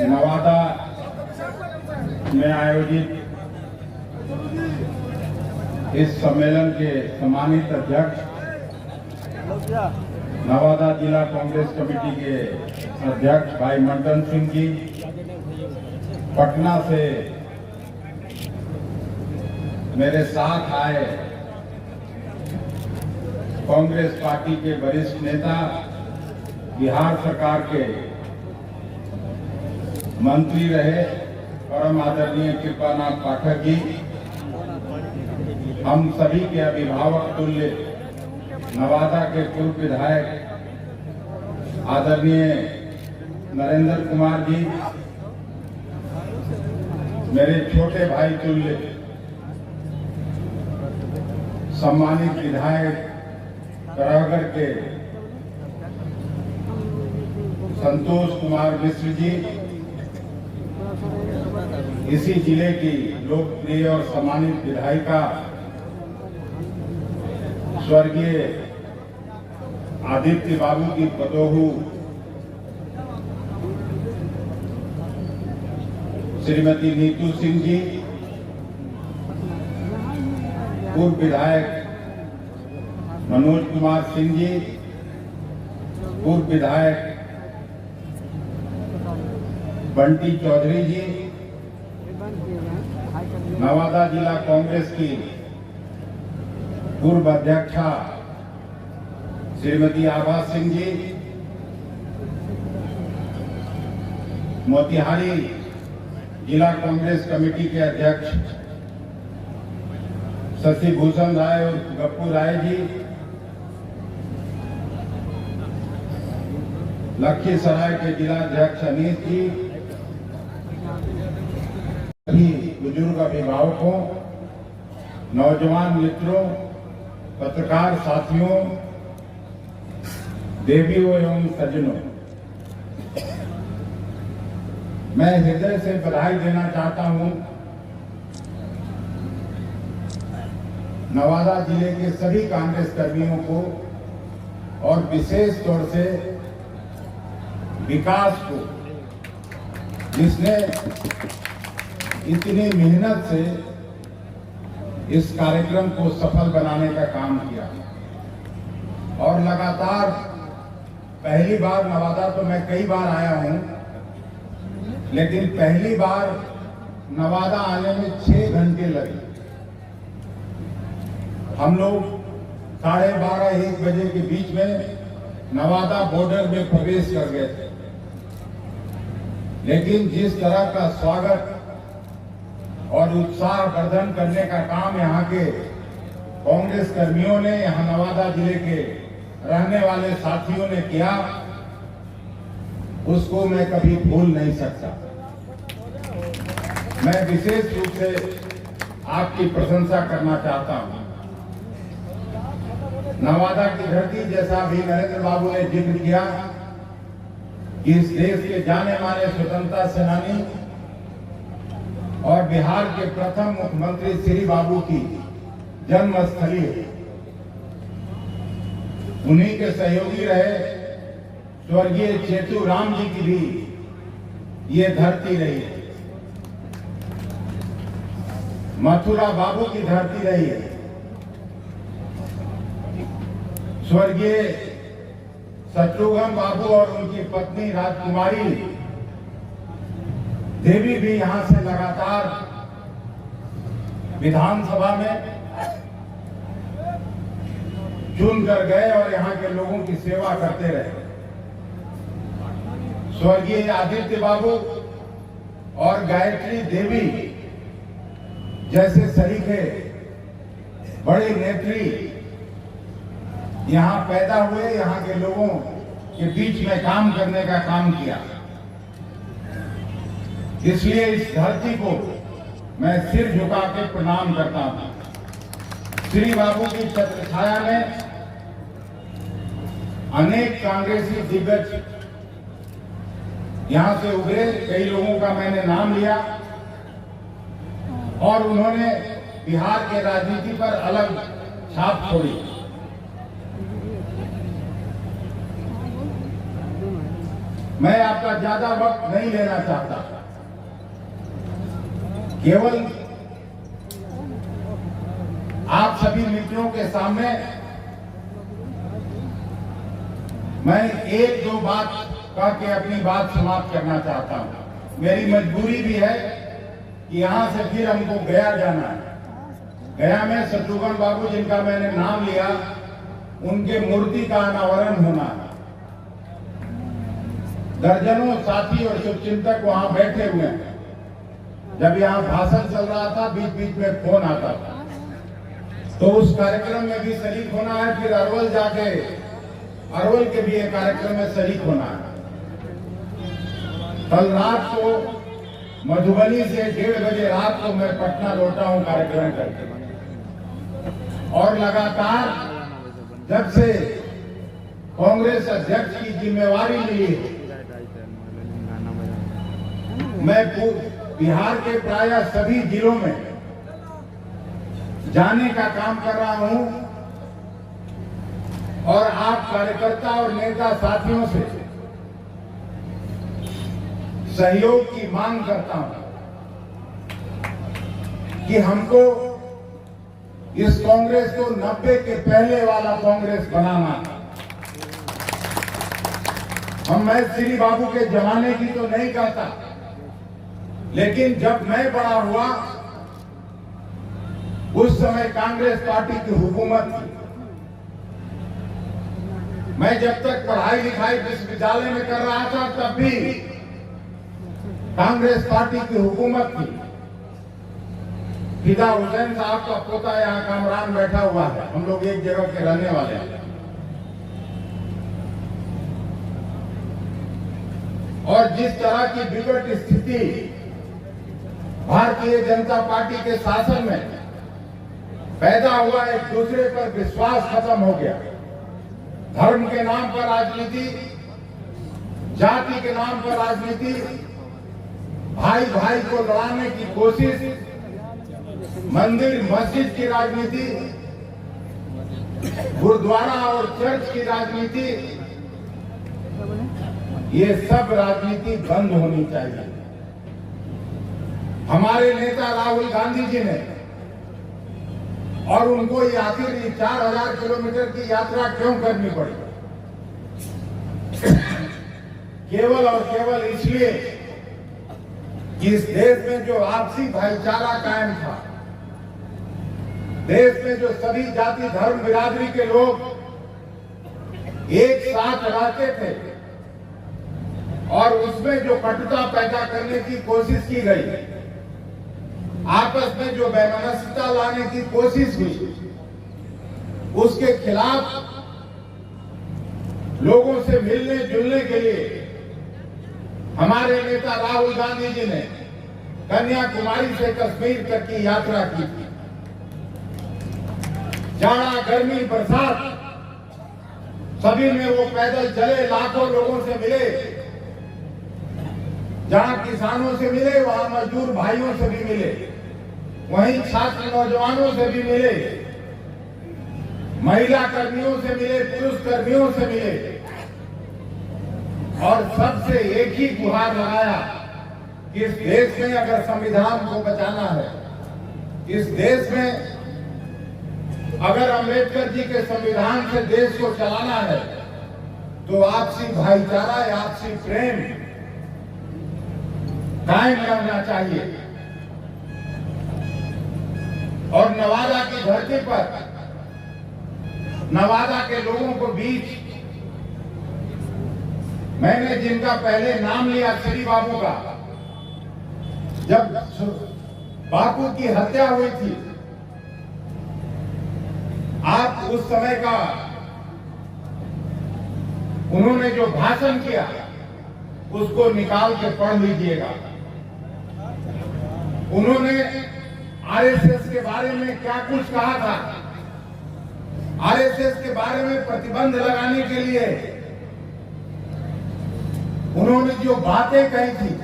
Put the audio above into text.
नवादा में आयोजित इस सम्मेलन के सम्मानित अध्यक्ष, नवादा जिला कांग्रेस कमेटी के अध्यक्ष भाई मंडन सिंह जी, पटना से मेरे साथ आए कांग्रेस पार्टी के वरिष्ठ नेता, बिहार सरकार के मंत्री रहे परम आदरणीय कृपानाथ पाठक जी, हम सभी के अभिभावक तुल्य नवादा के पूर्व विधायक आदरणीय नरेंद्र कुमार जी, मेरे छोटे भाई तुल्य सम्मानित विधायक करागढ़ के संतोष कुमार मिश्र जी, इसी जिले की लोकप्रिय और सम्मानित विधायिका स्वर्गीय आदित्य बाबू की पतोहू श्रीमती नीतू सिंह जी, पूर्व विधायक मनोज कुमार सिंह जी, पूर्व विधायक बंटी चौधरी जी, नवादा जिला कांग्रेस की पूर्व अध्यक्षा श्रीमती आभा सिंह जी, मोतिहारी जिला कांग्रेस कमेटी के अध्यक्ष शशि भूषण राय और गप्पू राय जी, लखीसराय के जिला अध्यक्ष अनीस जी, सभी बुजुर्ग अभिभावकों, नौजवान मित्रों, पत्रकार साथियों, देवियों एवं सज्जनों, मैं हृदय से बधाई देना चाहता हूं नवादा जिले के सभी कांग्रेस कर्मियों को और विशेष तौर से विकास को, जिसने इतनी मेहनत से इस कार्यक्रम को सफल बनाने का काम किया। और लगातार पहली बार नवादा तो मैं कई बार आया हूं, लेकिन पहली बार नवादा आने में 6 घंटे लगे। हम लोग 12:30-1 बजे के बीच में नवादा बॉर्डर में प्रवेश कर गए थे, लेकिन जिस तरह का स्वागत और उत्साह वर्धन करने का काम यहाँ के कांग्रेस कर्मियों ने, यहाँ नवादा जिले के रहने वाले साथियों ने किया, उसको मैं कभी भूल नहीं सकता। मैं विशेष रूप से आपकी प्रशंसा करना चाहता हूं। नवादा की धरती, जैसा भी नरेंद्र बाबू ने जिक्र किया, कि इस देश के जाने माने स्वतंत्रता सेनानी और बिहार के प्रथम मुख्यमंत्री श्री बाबू की जन्मस्थली है। उन्हीं के सहयोगी रहे स्वर्गीय चेतू राम जी की भी ये धरती रही है, मथुरा बाबू की धरती रही है, स्वर्गीय शत्रुघ्न बाबू और उनकी पत्नी राजकुमारी देवी भी यहां से लगातार विधानसभा में चुन कर गए और यहां के लोगों की सेवा करते रहे। स्वर्गीय आदित्य बाबू और गायत्री देवी जैसे सरीखे बड़े नेत्री यहां पैदा हुए, यहां के लोगों के बीच में काम करने का काम किया। इसलिए इस धरती को मैं सिर झुका के प्रणाम करता हूं। श्री बाबू की छत्र छाया में अनेक कांग्रेसी दिग्गज यहां से उभरे, कई लोगों का मैंने नाम लिया और उन्होंने बिहार के राजनीति पर अलग छाप छोड़ी। मैं आपका ज्यादा वक्त नहीं लेना चाहता, केवल आप सभी मित्रों के सामने मैं एक दो बात कह के अपनी बात समाप्त करना चाहता हूं। मेरी मजबूरी भी है कि यहां से फिर हमको गया जाना है। गया में शत्रुघ्न बाबू जिनका मैंने नाम लिया, उनके मूर्ति का अनावरण होना है। दर्जनों साथी और शुभचिंतक वहां बैठे हुए हैं। जब यहाँ भाषण चल रहा था, बीच बीच में फोन आता था, तो उस कार्यक्रम में भी शरीक होना है। फिर अरवल जाके अरवल के भी एक कार्यक्रम में शरीक होना है। कल रात को मधुबनी से 1:30 बजे रात को मैं पटना लौटा हूं कार्यक्रम करके, और लगातार जब से कांग्रेस अध्यक्ष की जिम्मेवारी ली, मैं बिहार के प्राय सभी जिलों में जाने का काम कर रहा हूं और आप कार्यकर्ता और नेता साथियों से सहयोग की मांग करता हूं कि हमको इस कांग्रेस को 90 के पहले वाला कांग्रेस बनाना। मैं श्री बाबू के जमाने की तो नहीं कहता, लेकिन जब मैं बड़ा हुआ उस समय कांग्रेस पार्टी की हुकूमत थी। मैं जब तक पढ़ाई लिखाई विश्वविद्यालय में कर रहा था, तब भी कांग्रेस पार्टी की हुकूमत थी। फिदा हुसैन साहब का पोता यहाँ कामरान बैठा हुआ है, हम लोग एक जगह के रहने वाले हैं। और जिस तरह की विकट स्थिति भारतीय जनता पार्टी के शासन में पैदा हुआ, एक दूसरे पर विश्वास खत्म हो गया। धर्म के नाम पर राजनीति, जाति के नाम पर राजनीति, भाई भाई को लड़ाने की कोशिश, मंदिर मस्जिद की राजनीति, गुरुद्वारा और चर्च की राजनीति, ये सब राजनीति बंद होनी चाहिए। हमारे नेता राहुल गांधी जी ने, और उनको ये आखिर 4000 किलोमीटर की यात्रा क्यों करनी पड़ी? केवल और केवल इसलिए कि इस देश में जो आपसी भाईचारा कायम था, देश में जो सभी जाति धर्म बिरादरी के लोग एक साथ रहते थे, और उसमें जो कटुता पैदा करने की कोशिश की गई, आपस में जो वैमनस्यता लाने की कोशिश हुई, उसके खिलाफ लोगों से मिलने जुलने के लिए हमारे नेता राहुल गांधी जी ने कन्याकुमारी से कश्मीर तक की यात्रा की थी। जाड़ा गर्मी बरसात सभी में वो पैदल चले, लाखों लोगों से मिले। जहां किसानों से मिले, वहां मजदूर भाइयों से भी मिले, वहीं छात्र नौजवानों से भी मिले, महिला कर्मियों से मिले, पुरुष कर्मियों से मिले, और सबसे एक ही गुहार लगाया कि इस देश में अगर संविधान को बचाना है, इस देश में अगर अम्बेडकर जी के संविधान से देश को चलाना है, तो आपसी भाईचारा, आपसी प्रेम कायम रहना चाहिए। और नवादा की धरती पर, नवादा के लोगों को बीच मैंने जिनका पहले नाम लिया श्री बाबू का, जब बापू की हत्या हुई थी, आप उस समय का उन्होंने जो भाषण किया उसको निकाल के पढ़ लीजिएगा। उन्होंने आरएसएस के बारे में क्या कुछ कहा था, आरएसएस के बारे में प्रतिबंध लगाने के लिए उन्होंने जो बातें कही थी,